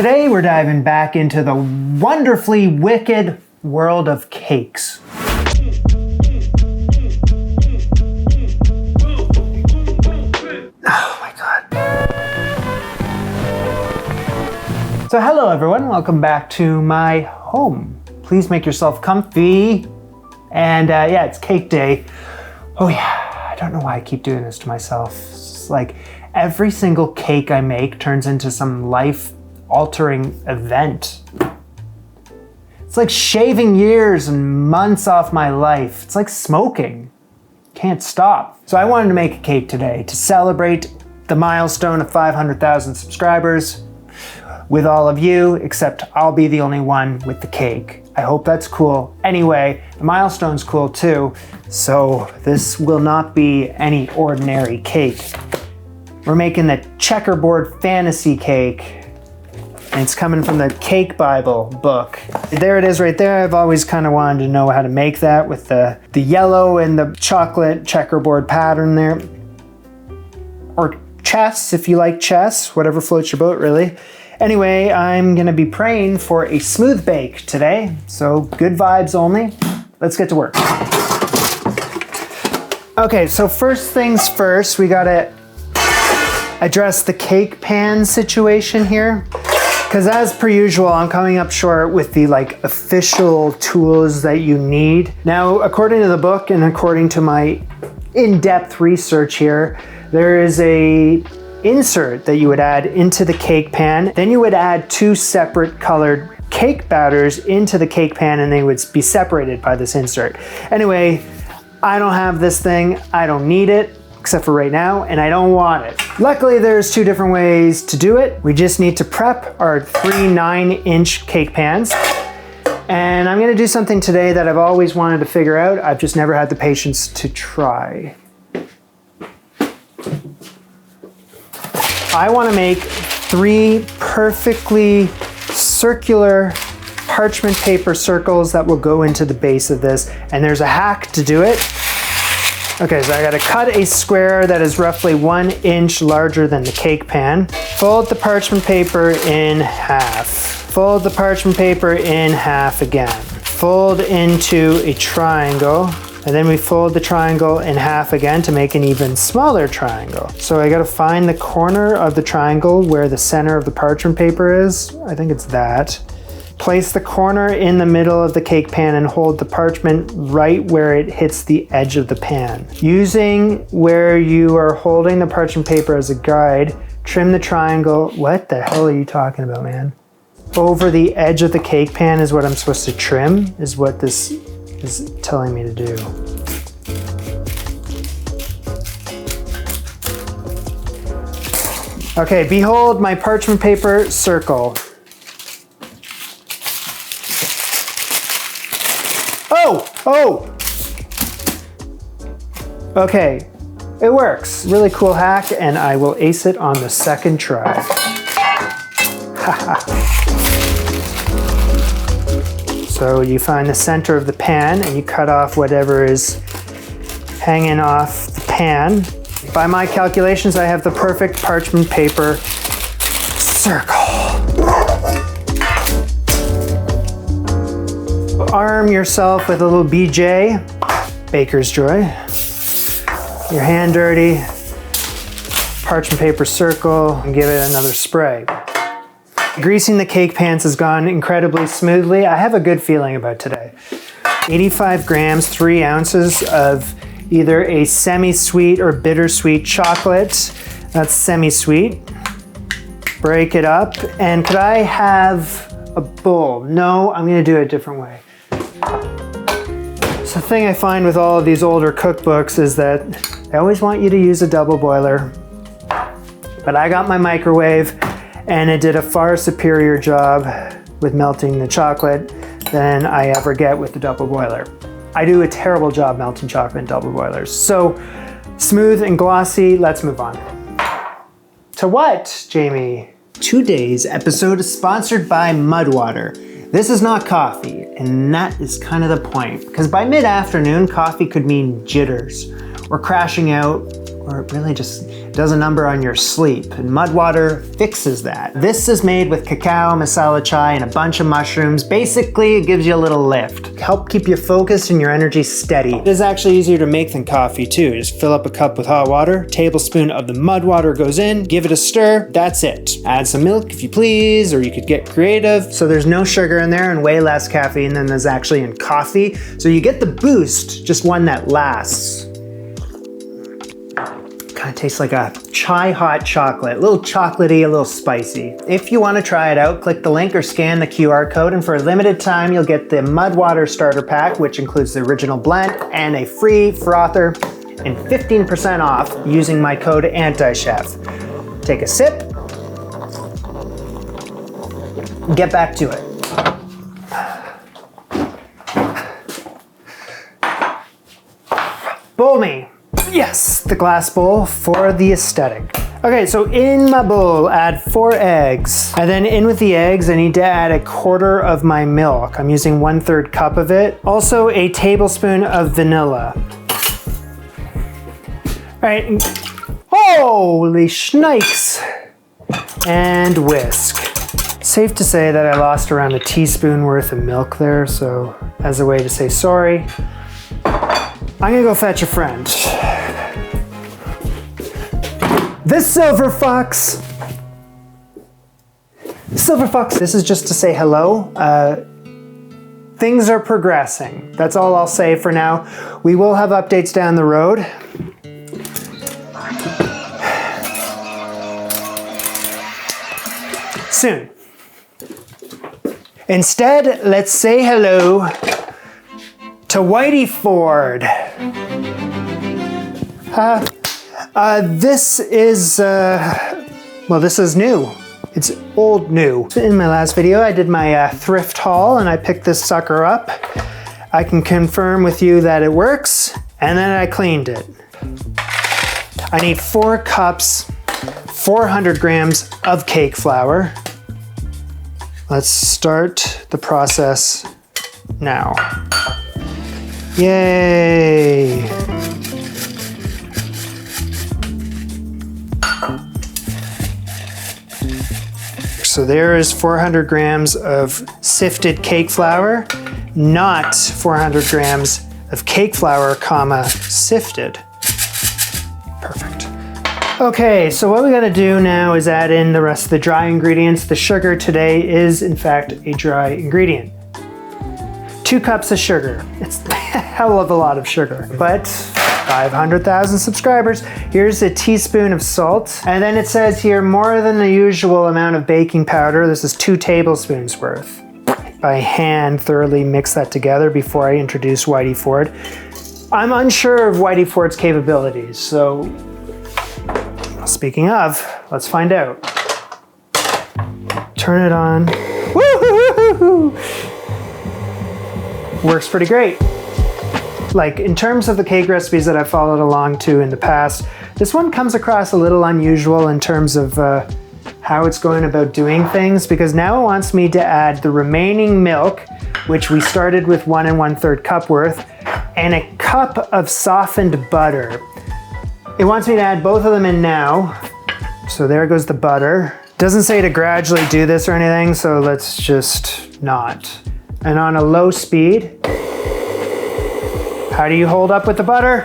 Today we're diving back into the wonderfully wicked world of cakes. Oh my God. So hello everyone, welcome back to my home. Please make yourself comfy. And yeah, it's cake day. Oh yeah, I don't know why I keep doing this to myself. It's like every single cake I make turns into some life-altering event. It's like shaving years and months off my life. It's like smoking. Can't stop. So I wanted to make a cake today to celebrate the milestone of 500,000 subscribers with all of you, except I'll be the only one with the cake. I hope that's cool. Anyway, the milestone's cool too, so this will not be any ordinary cake. We're making the Checkerboard fantasy cake, and it's coming from the Cake Bible book. There it is right there. I've always kind of wanted to know how to make that with the yellow and the chocolate checkerboard pattern there. Or chess, if you like chess, whatever floats your boat really. Anyway, I'm gonna be praying for a smooth bake today, so good vibes only. Let's get to work. Okay, so first things first, we gotta address the cake pan situation here. Because as per usual, I'm coming up short with the official tools that you need. Now, according to the book and according to my in-depth research here, there is a insert that you would add into the cake pan. Then you would add two separate colored cake batters into the cake pan and they would be separated by this insert. Anyway, I don't have this thing. I don't need it, except for right now, and I don't want it. Luckily, there's two different ways to do it. We just need to prep our 3 9-inch cake pans. And I'm gonna do something today that I've always wanted to figure out. I've just never had the patience to try. I wanna make 3 perfectly circular parchment paper circles that will go into the base of this. And there's a hack to do it. Okay, so I gotta cut a square that is roughly 1 inch larger than the cake pan. Fold the parchment paper in half. Fold the parchment paper in half again. Fold into a triangle, and then we fold the triangle in half again to make an even smaller triangle. So I gotta find the corner of the triangle where the center of the parchment paper is. I think it's that. Place the corner in the middle of the cake pan and hold the parchment right where it hits the edge of the pan. Using where you are holding the parchment paper as a guide, trim the triangle. What the hell are you talking about, man? Over the edge of the cake pan is what I'm supposed to trim, is what this is telling me to do. Okay, behold my parchment paper circle. Oh! Okay, it works. Really cool hack, and I will ace it on the second try. So you find the center of the pan and you cut off whatever is hanging off the pan. By my calculations, I have the perfect parchment paper circle. Arm yourself with a little BJ, Baker's Joy. Your hand dirty, parchment paper circle, and give it another spray. Greasing the cake pans has gone incredibly smoothly. I have a good feeling about today. 85 grams, 3 ounces of either a semi-sweet or bittersweet chocolate. That's semi-sweet. Break it up, and could I have a bowl? No, I'm gonna do it a different way. So the thing I find with all of these older cookbooks is that they always want you to use a double boiler. But I got my microwave and it did a far superior job with melting the chocolate than I ever get with the double boiler. I do a terrible job melting chocolate in double boilers. So smooth and glossy, let's move on. To what, Jamie? Today's episode is sponsored by Mudwater. This is not coffee, and that is kind of the point, because by mid-afternoon, coffee could mean jitters, or crashing out, or it really just does a number on your sleep, and mud water fixes that. This is made with cacao, masala chai, and a bunch of mushrooms. Basically, it gives you a little lift. Help keep you focused and your energy steady. It is actually easier to make than coffee too. Just fill up a cup with hot water, tablespoon of the mud water goes in, give it a stir, that's it. Add some milk if you please, or you could get creative. So there's no sugar in there and way less caffeine than there's actually in coffee. So you get the boost, just one that lasts. Kind of tastes like a chai hot chocolate, a little chocolatey, a little spicy. If you want to try it out, click the link or scan the QR code, and for a limited time, you'll get the Mud Water Starter Pack, which includes the original blend and a free frother and 15% off using my code ANTICHEF. Take a sip, get back to it. Bowl me. Yes, the glass bowl for the aesthetic. Okay, so in my bowl, add 4 eggs. And then in with the eggs, I need to add 1/4 of my milk. I'm using 1/3 cup of it. Also a tablespoon of vanilla. All right, holy shnikes. And whisk. Safe to say that I lost around a teaspoon worth of milk there, so as a way to say sorry, I'm gonna go fetch a friend. This silver fox. Silver fox, this is just to say hello. Things are progressing. That's all I'll say for now. We will have updates down the road. Soon. Instead, let's say hello to Whitey Ford. This is, well, this is new. It's old new. In my last video, I did my thrift haul and I picked this sucker up. I can confirm with you that it works, and then I cleaned it. I need 4 cups, 400 grams of cake flour. Let's start the process now. Yay! So there is 400 grams of sifted cake flour, not 400 grams of cake flour, comma, sifted. Perfect. Okay, so what we gotta do now is add in the rest of the dry ingredients. The sugar today is, in fact, a dry ingredient. 2 cups of sugar. It's a hell of a lot of sugar, but 500,000 subscribers. Here's a teaspoon of salt. And then it says here, more than the usual amount of baking powder. This is 2 tablespoons worth. By hand, thoroughly mix that together before I introduce Whitey Ford. I'm unsure of Whitey Ford's capabilities, so speaking of, let's find out. Turn it on. Woo-hoo-hoo-hoo-hoo. Works pretty great. Like, in terms of the cake recipes that I've followed along to in the past, this one comes across a little unusual in terms of how it's going about doing things, because now it wants me to add the remaining milk, which we started with 1 1/3 cup worth, and a cup of softened butter. It wants me to add both of them in now. So there goes the butter. Doesn't say to gradually do this or anything, so let's just not. And on a low speed, how do you hold up with the butter?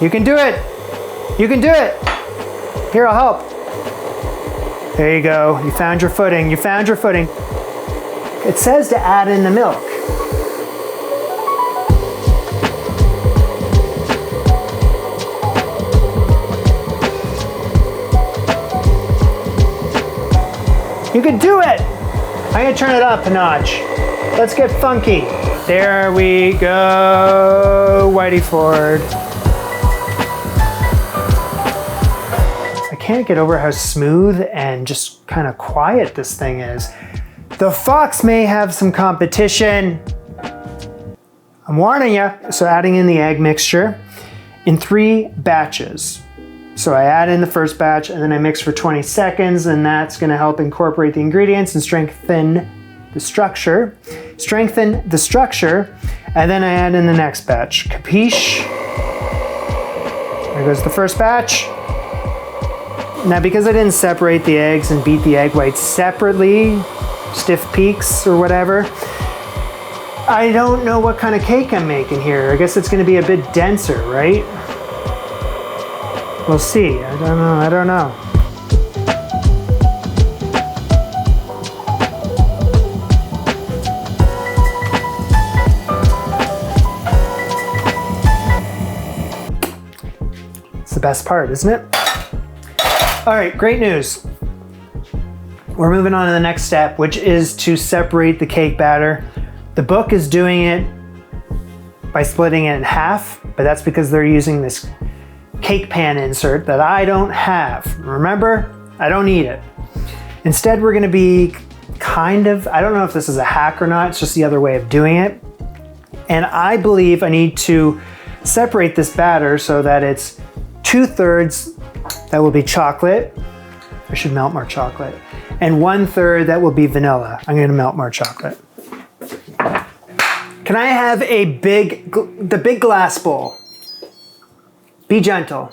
You can do it. You can do it. Here, I'll help. There you go. You found your footing. You found your footing. It says to add in the milk. You can do it. I'm gonna turn it up a notch. Let's get funky. There we go, Whitey Ford. I can't get over how smooth and just kind of quiet this thing is. The fox may have some competition. I'm warning you. So adding in the egg mixture in 3 batches. So I add in the first batch and then I mix for 20 seconds, and that's gonna help incorporate the ingredients and strengthen the structure. And then I add in the next batch. Capiche? There goes the first batch. Now, because I didn't separate the eggs and beat the egg whites separately, stiff peaks or whatever, I don't know what kind of cake I'm making here. I guess it's gonna be a bit denser, right? We'll see. I don't know. It's the best part, isn't it? All right, great news. We're moving on to the next step, which is to separate the cake batter. The book is doing it by splitting it in half, but that's because they're using this cake pan insert that I don't have. Remember, I don't need it. Instead, we're gonna be kind of, I don't know if this is a hack or not, it's just the other way of doing it. And I believe I need to separate this batter so that it's 2/3 that will be chocolate. I should melt more chocolate. And 1/3 that will be vanilla. I'm gonna melt more chocolate. Can I have the big glass bowl? Be gentle.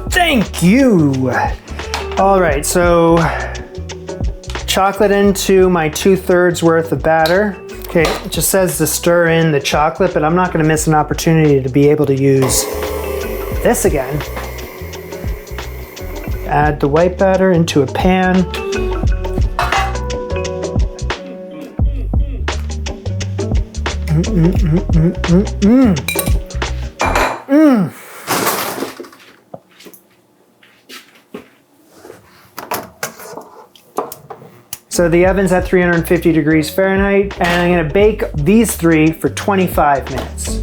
Thank you. All right, so chocolate into my 2/3 worth of batter. Okay, it just says to stir in the chocolate, but I'm not gonna miss an opportunity to be able to use this again. Add the white batter into a pan. So the oven's at 350 degrees Fahrenheit, and I'm gonna bake these three for 25 minutes.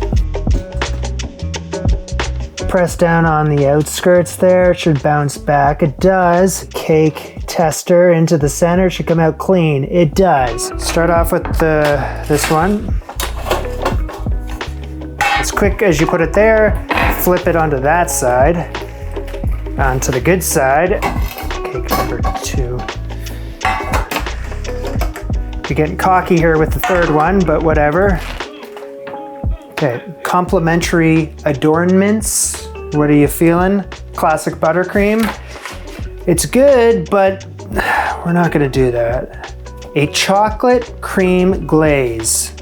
Press down on the outskirts there, it should bounce back. It does. Cake tester into the center, should come out clean. It does. Start off with this one. As quick as you put it there, flip it onto that side, onto the good side. Cake number 2. You're getting cocky here with the third one, but whatever. Okay, complimentary adornments. What are you feeling? Classic buttercream. It's good, but we're not gonna do that. A chocolate cream glaze.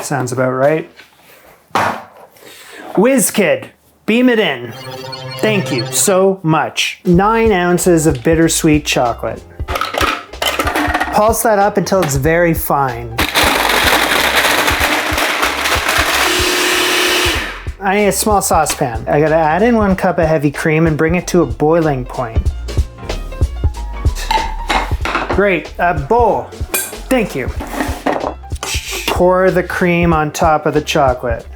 Sounds about right. WizKid, beam it in. Thank you so much. 9 ounces of bittersweet chocolate. Pulse that up until it's very fine. I need a small saucepan. I gotta add in 1 cup of heavy cream and bring it to a boiling point. Great, a bowl. Thank you. Pour the cream on top of the chocolate.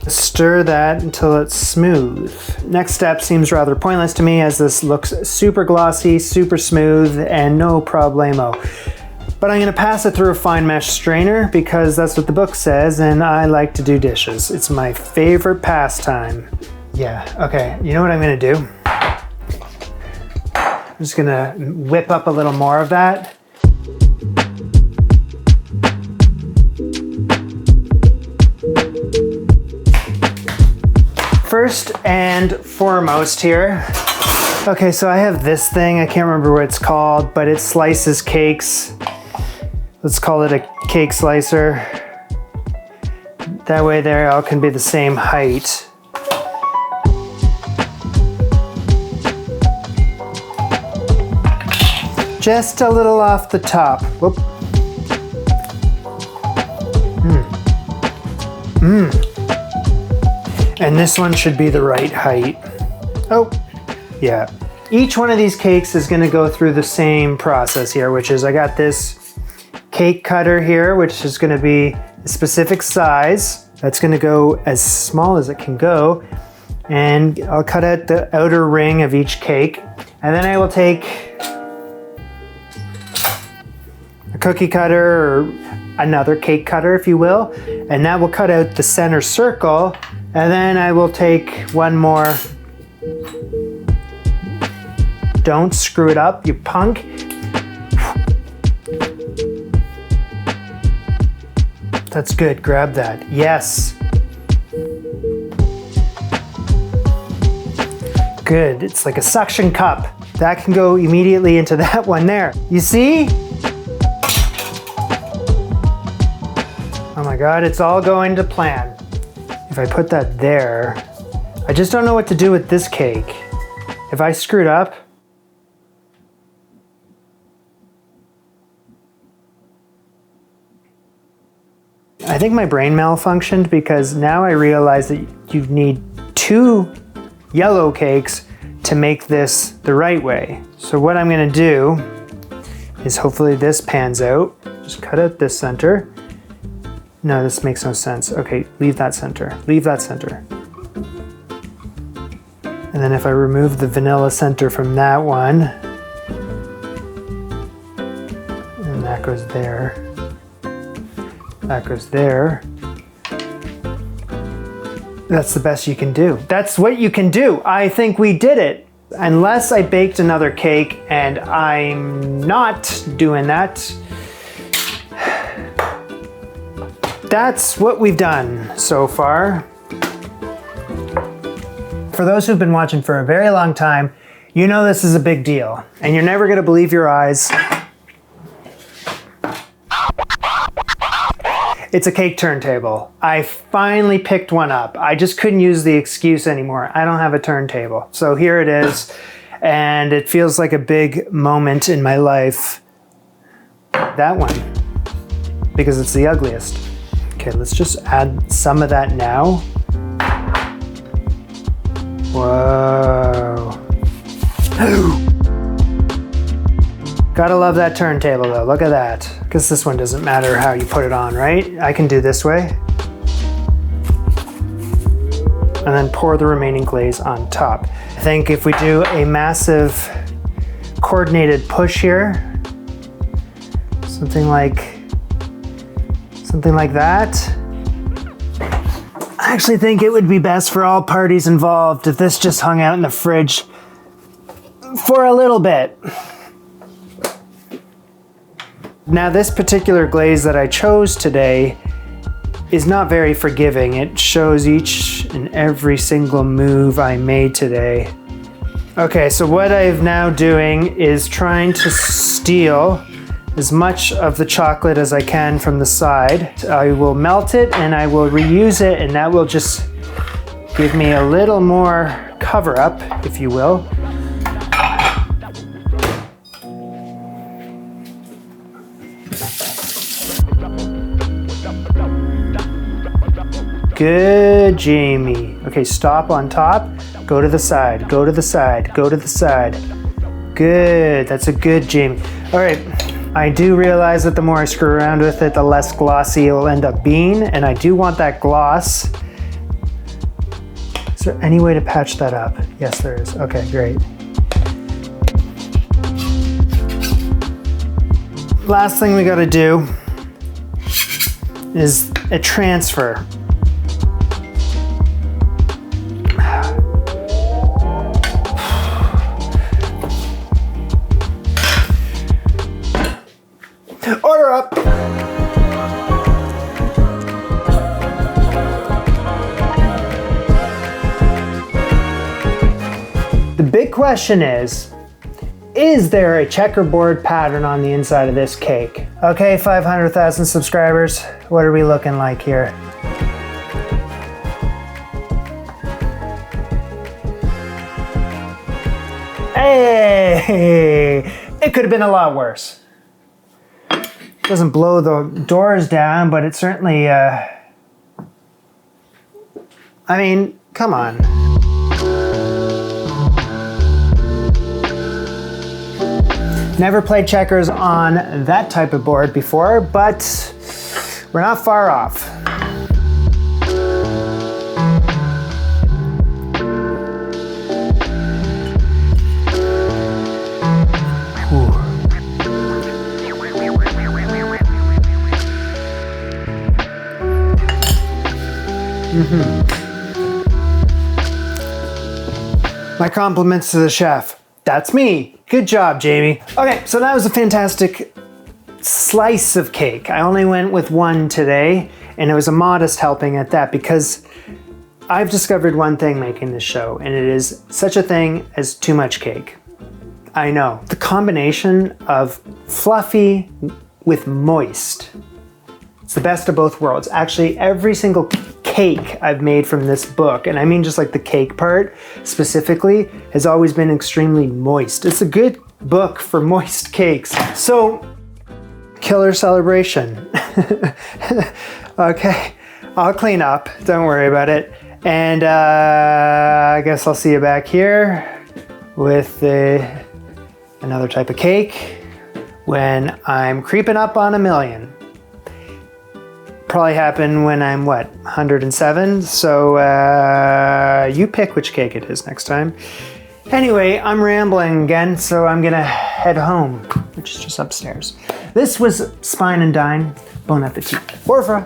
Stir that until it's smooth. Next step seems rather pointless to me as this looks super glossy, super smooth, and no problemo. But I'm gonna pass it through a fine mesh strainer because that's what the book says, and I like to do dishes. It's my favorite pastime. Yeah, okay, you know what I'm gonna do? I'm just gonna whip up a little more of that. First and foremost here. Okay, so I have this thing, I can't remember what it's called, but it slices cakes. Let's call it a cake slicer. That way they all can be the same height. Just a little off the top. Whoop. And this one should be the right height. Oh, yeah. Each one of these cakes is gonna go through the same process here, which is I got this cake cutter here, which is gonna be a specific size. That's gonna go as small as it can go. And I'll cut out the outer ring of each cake. And then I will take a cookie cutter or another cake cutter, if you will, and that will cut out the center circle. And then I will take one more. Don't screw it up, you punk. That's good, grab that. Yes. good. It's like a suction cup. That can go immediately into that one there. You see? Oh my God, it's all going to plan. If I put that there, I just don't know what to do with this cake. If I screwed up, I think my brain malfunctioned because now I realize that you need 2 yellow cakes to make this the right way. So what I'm gonna do is hopefully this pans out. Just cut out this center. No, this makes no sense. Okay, leave that center. Leave that center. And then if I remove the vanilla center from that one, and that goes there, that goes there. That's the best you can do. That's what you can do. I think we did it. Unless I baked another cake, and I'm not doing that. That's what we've done so far. For those who've been watching for a very long time, you know this is a big deal, and you're never gonna believe your eyes. It's a cake turntable. I finally picked one up. I just couldn't use the excuse anymore. I don't have a turntable. So here it is, and it feels like a big moment in my life. That one, because it's the ugliest. Okay, let's just add some of that now. Whoa. Gotta love that turntable though, look at that. Because this one doesn't matter how you put it on, right? I can do this way. And then pour the remaining glaze on top. I think if we do a massive coordinated push here, something like that. I actually think it would be best for all parties involved if this just hung out in the fridge for a little bit. Now this particular glaze that I chose today is not very forgiving. It shows each and every single move I made today. Okay, so what I'm now doing is trying to steal as much of the chocolate as I can from the side. I will melt it and I will reuse it, and that will just give me a little more cover up, if you will. Good, Jamie. Okay, stop on top, go to the side, go to the side, go to the side. Good, that's a good Jamie. All right, I do realize that the more I screw around with it, the less glossy it will end up being, and I do want that gloss. Is there any way to patch that up? Yes, there is. Okay, great. Last thing we gotta do is a transfer. Order up! The big question is there a checkerboard pattern on the inside of this cake? Okay, 500,000 subscribers, what are we looking like here? Hey! It could have been a lot worse. Doesn't blow the doors down, but it certainly, I mean, come on. Never played checkers on that type of board before, but we're not far off. My compliments to the chef. That's me. Good job, Jamie. Okay, so that was a fantastic slice of cake. I only went with one today, and it was a modest helping at that because I've discovered one thing making this show, and it is such a thing as too much cake. I know. The combination of fluffy with moist. It's the best of both worlds. Actually, every single cake I've made from this book, and I mean just like the cake part specifically, has always been extremely moist. It's a good book for moist cakes. So, killer celebration. Okay, I'll clean up. Don't worry about it. And I guess I'll see you back here with another type of cake when I'm creeping up on 1,000,000. Probably happen when I'm, what, 107? So you pick which cake it is next time. Anyway, I'm rambling again, so I'm gonna head home, which is just upstairs. This was Spine and Dine. Bon appetit. Au revoir.